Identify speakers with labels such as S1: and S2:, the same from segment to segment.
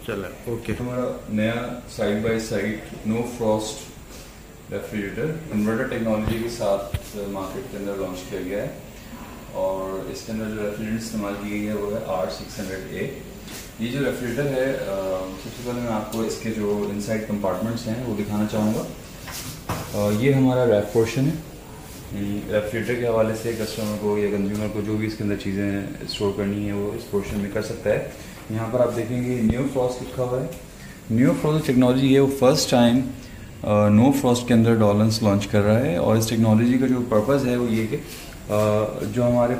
S1: चला ओके।
S2: हमारा नया side by side no frost refrigerator inverter technology के साथ मार्केट के अंदर लॉन्च किया गया है और इसके अंदर जो रेफ्रिजरेटर इस्तेमाल की गई है वो है R600A। ये जो रेफ्रिजरेटर है सबसे पहले मैं आपको इसके जो इनसाइड कंपार्टमेंट्स हैं वो दिखाना चाहूँगा। ये हमारा रैक पोर्शन है। रेफ्रिजरेटर के हवाले से कस्टमर को या कंज्यूमर को जो भी इसके अंदर चीज़ें स्टोर करनी है वो इस पोर्शन में कर सकता है। यहाँ पर आप देखेंगे न्यू फ्रॉस्ट लिखा हुआ है। न्यू फ्रॉस्ट टेक्नोलॉजी ये वो फर्स्ट टाइम नो फ्रॉस्ट के अंदर डॉलन्स लॉन्च कर रहा है और इस टेक्नोलॉजी का जो पर्पज़ है वो ये कि जो हमारे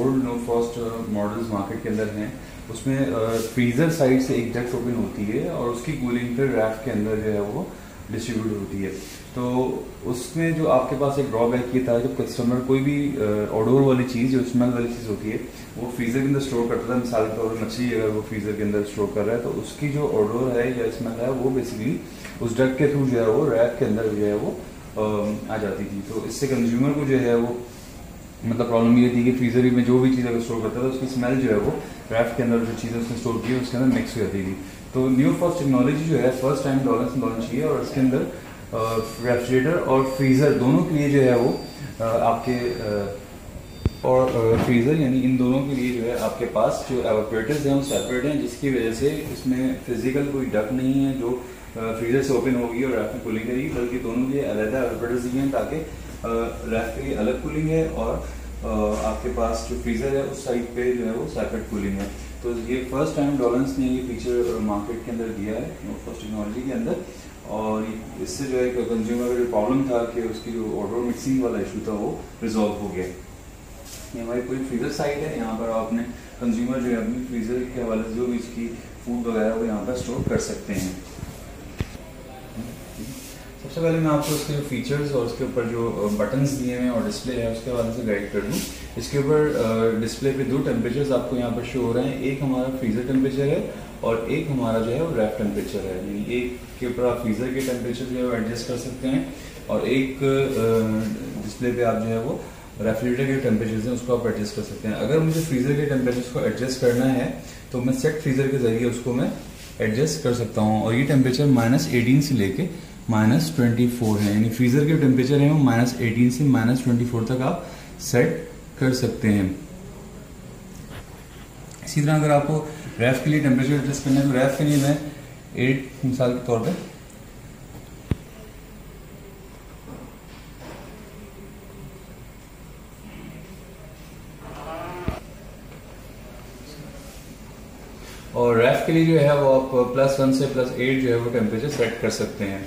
S2: old no frost models market के अंदर हैं उसमें फ्रीज़र साइड से एक डक्ट ओपन होती है और उसकी कूलिंग फिर रैक के अंदर जो है वो डिस्ट्रीब्यूट होती है। तो उसमें जो आपके पास एक ड्रॉबैक ये था जब कस्टमर कोई भी ऑडोर वाली चीज़ जो स्मेल वाली चीज़ होती है वो फ्रीज़र के अंदर स्टोर करता था। मिसाल के तौर पर मछली अगर वो फ्रीज़र के अंदर स्टोर कर रहा है तो उसकी जो ऑडोर है या स्मेल है वो बेसिकली उस डक के थ्रू जो है वो रैक के अंदर जो है वो आ जाती थी। तो इससे कंज्यूमर को जो है वो मतलब प्रॉब्लम ये थी कि फ्रीज़र में जो भी चीज़ अगर स्टोर करता था उसकी स्मेल जो है वो रैक के अंदर जो चीज़ें उसने स्टोर की है उसके अंदर मिक्स हो जाती थी। तो न्यू फ्रॉस्ट टेक्नोलॉजी जो है फर्स्ट टाइम डॉलन्स लॉन्च की है और इसके अंदर रेफ्रिजरेटर और फ्रीज़र दोनों के लिए जो है वो आपके और फ्रीज़र यानी इन दोनों के लिए जो है आपके पास जो एवापोरेटर्स हैं वो सेपरेट हैं, जिसकी वजह से इसमें फिजिकल कोई डक नहीं है जो फ्रीज़र से ओपन होगी और रैक में कूलिंग करेगी, बल्कि दोनों के लिए अलग एवापोरेटर्स दिए हैं ताकि रैक के लिए अलग कूलिंग है और आपके पास जो फ्रीज़र है उस साइड पे जो है वो सेपरेट कूलिंग है। तो ये फर्स्ट टाइम डॉलन्स ने ये फीचर मार्केट के अंदर दिया है नो फ्रॉस्ट टेक्नोलॉजी के अंदर और इससे जो है कंज्यूमर का जो प्रॉब्लम था कि उसकी जो ऑर्डर मिक्सिंग वाला इशू था वो रिजॉल्व हो गया। ये हमारी पूरी फ्रीज़र साइड है। यहाँ पर आपने कंज्यूमर जो है अपनी फ्रीज़र के हवाले से जो भी इसकी फूड वगैरह वो यहाँ पर स्टोर कर सकते हैं। सबसे पहले मैं आपको इसके जो फीचर्स और उसके ऊपर जो बटन्स दिए हैं और डिस्प्ले है उसके हवाले से गाइड कर दूँ। इसके ऊपर डिस्प्ले पे दो टेम्परेचर्स आपको यहाँ पर शो हो रहे हैं। एक हमारा फ्रीज़र टेम्परेचर है और एक हमारा जो है वो रैक टेम्परेचर है। यानी एक के ऊपर आप फ्रीज़र के टेम्परेचर जो है वो एडजस्ट कर सकते हैं और एक डिस्प्ले पे आप जो है वो रेफ्रिजरेटर के टेम्परेचर हैं उसको आप एडजस्ट कर सकते हैं। अगर मुझे फ्रीज़र के टेम्परेचर को एडजस्ट करना है तो मैं सेट फ्रीज़र के ज़रिए उसको मैं एडजस्ट कर सकता हूँ और ये टेम्परेचर -18 से लेके -24 है। यानी फ्रीज़र के टेम्परेचर है वो -18 से -24 तक आप सेट कर सकते हैं। इसी तरह अगर आपको रैफ के लिए टेम्परेचर एडजस्ट करना है तो रैफ के लिए मैं 8 मिसाल के तौर पे और रैफ के लिए जो है वो आप +1 से +8 जो है वो टेम्परेचर सेट कर सकते हैं।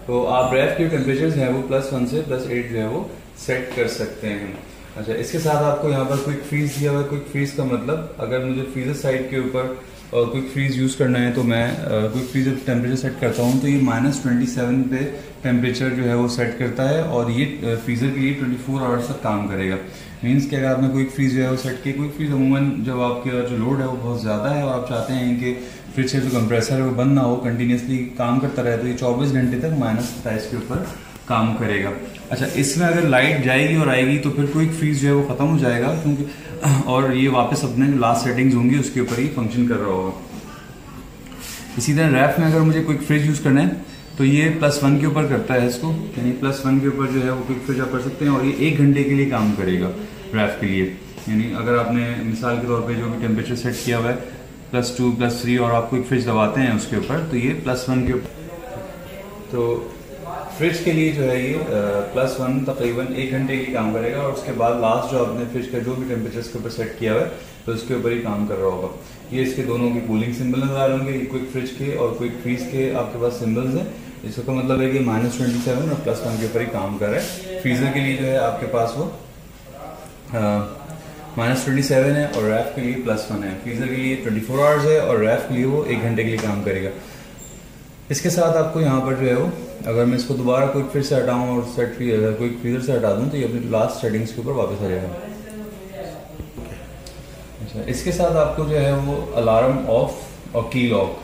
S2: तो आप रैफ के टेम्परेचर हैं वो +1 से +8 जो है वो सेट कर सकते हैं। अच्छा, इसके साथ आपको यहाँ पर क्विक फ्रीज दिया हुआ है। क्विक फ्रीज का मतलब अगर मुझे फ्रीजर साइड के ऊपर क्विक फ्रीज यूज़ करना है तो मैं क्विक फ्रीज टेम्परेचर सेट करता हूँ तो ये -27 पे टेम्परेचर जो है वो सेट करता है और ये फ्रीज़र के लिए 24 आवर्स तक काम करेगा। मीन्स कि अगर आपने क्विक फ्रीज जो है वो सेट किया, क्विक फ्रीज अमूमन जब आपका जो लोड है वो बहुत ज़्यादा है और आप चाहते हैं कि फ्रिज से जो कंप्रेसर है वो बंद ना हो, कंटिन्यूसली काम करता रहे, तो ये 24 घंटे तक -27 के ऊपर काम करेगा। अच्छा, इसमें अगर लाइट जाएगी और आएगी तो फिर क्विक फ्रीज जो है वो ख़त्म हो जाएगा क्योंकि और ये वापस अपने जो लास्ट सेटिंग्स होंगी उसके ऊपर ही फंक्शन कर रहा होगा। इसी तरह रैफ में अगर मुझे क्विक फ्रीज यूज़ करना है तो ये +1 के ऊपर करता है इसको, यानी +1 के ऊपर जो है वो क्विक फ्रीज आप कर सकते हैं और ये 1 घंटे के लिए काम करेगा रैफ के लिए। यानी अगर आपने मिसाल के तौर पे जो भी टेम्परेचर सेट किया हुआ है +2 +3 और आप क्विक फ्रिज दबाते हैं उसके ऊपर तो ये +1 के ऊपर तो फ्रिज के लिए जो है ये +1 तकरीबन 1 घंटे की काम करेगा और उसके बाद लास्ट जो आपने फ्रिज का जो भी टेम्परेचर इसके ऊपर सेट किया हुआ है तो उसके ऊपर ही काम कर रहा होगा। ये इसके दोनों के कूलिंग सिंबल नजर आ रहे होंगे, क्विक फ्रिज के और क्विक फ्रीज के आपके पास सिंबल्स हैं। इसका मतलब है कि -27 और +1 के ऊपर ही काम कर रहा है। फ्रीजर के लिए जो है आपके पास वो -27 है और रैफ के लिए +1 है। फ्रीजर के लिए 24 आवर्स है और रैफ के लिए वो 1 घंटे के लिए काम करेगा। इसके साथ आपको यहाँ पर जो है वो अगर मैं इसको दोबारा क्विक फ्रिज से हटाऊँ और सेट क्विक फ्रीजर से हटा दूँ तो ये अपनी लास्ट सेटिंग्स के ऊपर वापस आ जाएगा। अच्छा, इसके साथ आपको जो है वो अलार्म ऑफ और की लॉक।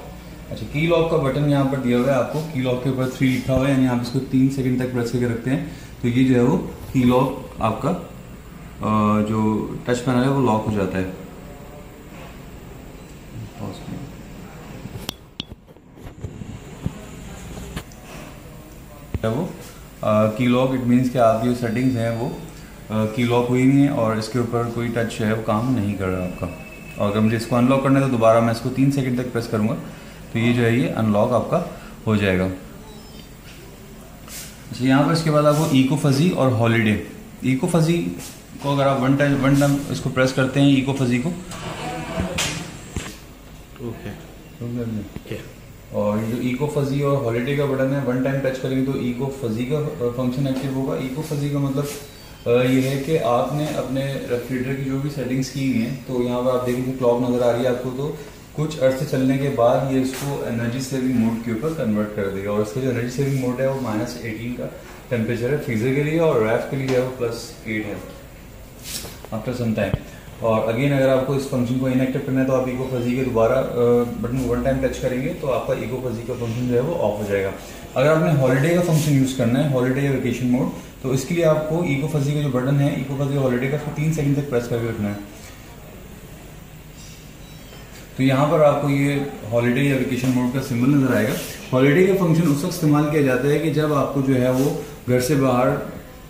S2: अच्छा, की लॉक का बटन यहाँ पर दिया हुआ है आपको। की लॉक के ऊपर 3 लिखा हुआ है, यानी आप इसको 3 सेकंड तक प्रेस करके रखते हैं तो ये जो है वो की लॉक आपका जो टच पैनल है वो लॉक हो जाता है। वो की लॉक, इट मीन्स कि आपकी जो सेटिंग्स हैं वो की लॉक हुई नहीं है और इसके ऊपर कोई टच है वो काम नहीं कर रहा आपका। और अगर मुझे इसको अनलॉक करना है तो दोबारा मैं इसको 3 सेकंड तक प्रेस करूँगा तो ये जो है ये अनलॉक आपका हो जाएगा। अच्छा, यहाँ पर इसके बाद आपको इको फजी और हॉलीडे। इको फजी को अगर आप वन टाइम इसको प्रेस करते हैं इको फजी को, और ये जो इको फजी और हॉलीडे का बटन है वन टाइम टच करेंगे तो इको फजी का फंक्शन एक्टिव होगा। इको फजी का मतलब ये है कि आपने अपने रेफ्रिजरेटर की जो भी सेटिंग्स की हुई हैं, तो यहाँ पर आप देखिए क्लॉक नज़र आ रही है आपको, तो कुछ अर्से चलने के बाद ये इसको एनर्जी सेविंग मोड के ऊपर कन्वर्ट कर देगा। और इसका जो एनर्जी सेविंग मोड है वो -18 का टेम्परेचर है फ्रीजर के लिए, और रैफ के लिए वो +8 है आफ्टर सम टाइम। और अगेन अगर आपको इस फंक्शन को इनएक्टिव करना है तो आप इको फजी के दोबारा बटन वन टाइम टच करेंगे तो आपका इको फजी का फंक्शन जो है वो ऑफ हो जाएगा। अगर आपने हॉलीडे का फंक्शन यूज़ करना है, हॉलीडे या वेकेशन मोड, तो इसके लिए आपको इको फजी का जो बटन है इको फजी हॉलीडे का, उसको 3 सेकंड तक प्रेस करके रखना है। तो यहाँ पर आपको ये हॉलीडे या वेकेशन मोड का सिंबल नजर आएगा। हॉलीडे का फंक्शन उस वक्त इस्तेमाल किया जाता है कि जब आपको जो है वो घर से बाहर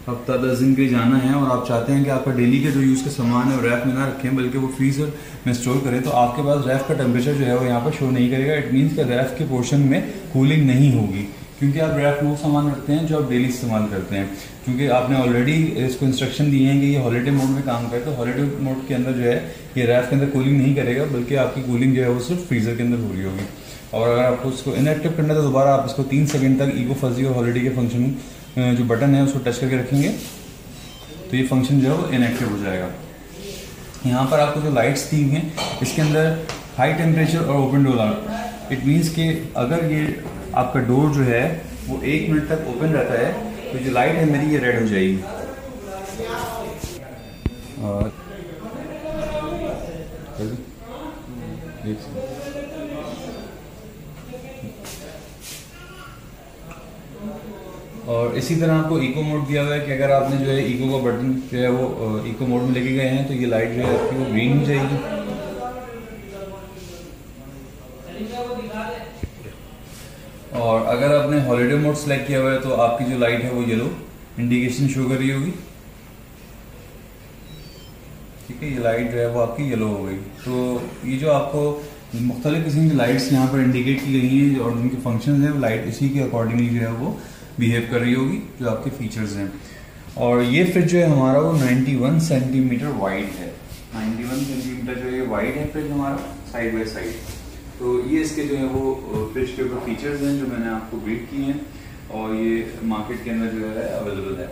S2: हफ्ता 10 दिन के लिए जाना है और आप चाहते हैं कि आपका डेली के जो यूज़ के सामान है वो रैफ में ना रखें बल्कि वो फ्रीजर में स्टोर करें, तो आपके पास रैफ का टेम्परेचर जो है वो यहाँ पर शो नहीं करेगा। इट मीन्स कि रैफ के पोर्शन में कूलिंग नहीं होगी, क्योंकि आप रैफ में वो सामान रखते हैं जो आप डेली इस्तेमाल करते हैं। क्योंकि आपने ऑलरेडी इसको इंस्ट्रक्शन दिए हैं कि ये हॉलीडे मोड में काम करे, तो हॉलीडे मोड के अंदर जो है ये रैफ के अंदर कूलिंग नहीं करेगा, बल्कि आपकी कूलिंग जो है वो सिर्फ फ्रीजर के अंदर हो रही होगी। और अगर आपको इसको इनएक्टिव करना है तो दोबारा आप इसको 3 सेकंड तक इको फजी और हॉलीडे के फंक्शन जो बटन है उसको टच करके रखेंगे तो ये फंक्शन जो है वो इनएक्टिव हो जाएगा। यहाँ पर आपको जो लाइट्स दी हुई हैं इसके अंदर हाई टेम्परेचर और ओपन डोर। इट मीन्स कि अगर ये आपका डोर जो है वो 1 मिनट तक ओपन रहता है तो जो लाइट है मेरी ये रेड हो जाएगी। और इसी तरह आपको इको मोड दिया हुआ है कि अगर आपने जो है इको का बटन जो है वो इको मोड में लेके गए हैं तो ये लाइट जो है आपकी वो ग्रीन हो जाएगी। और अगर आपने हॉलीडे मोड सेलेक्ट किया हुआ है तो आपकी जो लाइट है वो येलो इंडिकेशन शो कर रही होगी। ठीक है, ये लाइट जो है वो आपकी येलो हो गई। तो ये जो आपको मुख्तलिफ किस्म की लाइट्स यहाँ पर इंडिकेट की गई हैं और उनके फंक्शन हैं, लाइट इसी के अकॉर्डिंगली जो है वो बिहेव कर रही होगी जो आपके फीचर्स हैं। और ये फ्रिज जो है हमारा वो 91 सेंटीमीटर वाइड है। 91 सेंटीमीटर जो ये वाइड है फ्रिज हमारा साइड बाय साइड। तो ये इसके जो है वो फ्रिज के ऊपर फीचर्स हैं जो मैंने आपको ब्रीफ किए हैं और ये मार्केट के अंदर जो है अवेलेबल है।